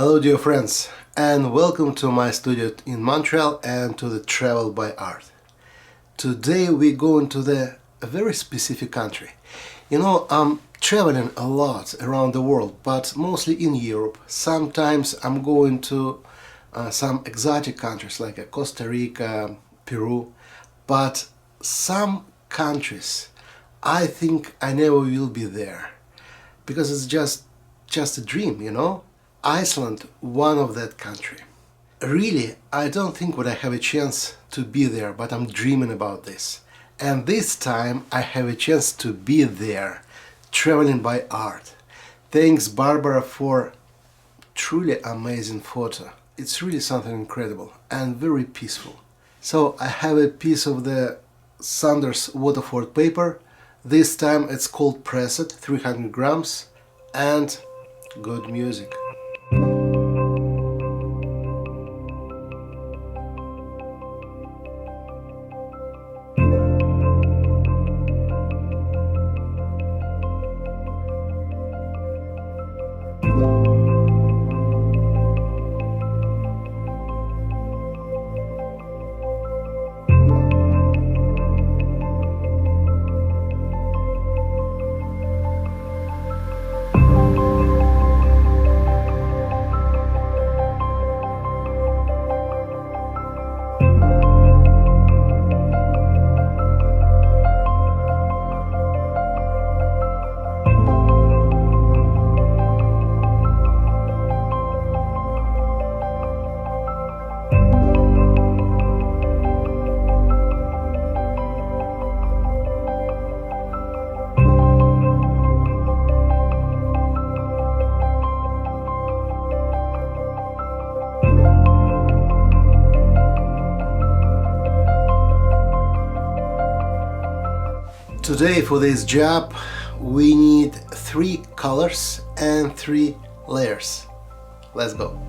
Hello dear friends, and welcome to my studio in Montreal and to the Travel by Art. Today we go into a very specific country. I'm traveling a lot around the world, but mostly in Europe. Sometimes I'm going to some exotic countries like Costa Rica, Peru, but some countries I think I never will be there because it's just a dream. Iceland, one of that country. Really, I don't think would I have a chance to be there, but I'm dreaming about this. And this time I have a chance to be there, traveling by art. Thanks Barbara for truly amazing photo. It's really something incredible and very peaceful. So I have a piece of the Saunders Waterford paper. This time it's called Pressed, 300 grams, and good music. Today for this job we need 3 colors and 3 layers. Let's go.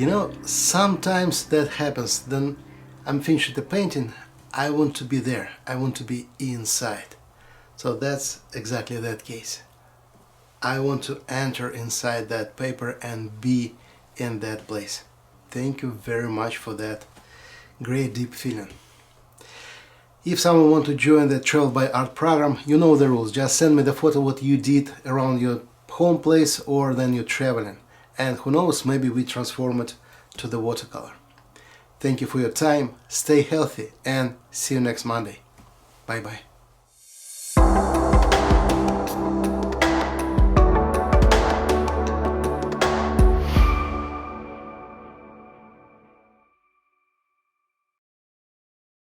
You know, sometimes that happens. Then I'm finished the painting, I want to be there, I want to be inside. So that's exactly that case. I want to enter inside that paper and be in that place. Thank you very much for that great deep feeling. If someone wants to join the Travel by Art program, you know the rules. Just send me the photo what you did around your home place or then you're traveling. And who knows, maybe we transform it to the watercolor. Thank you for your time, stay healthy, and see you next Monday. Bye bye.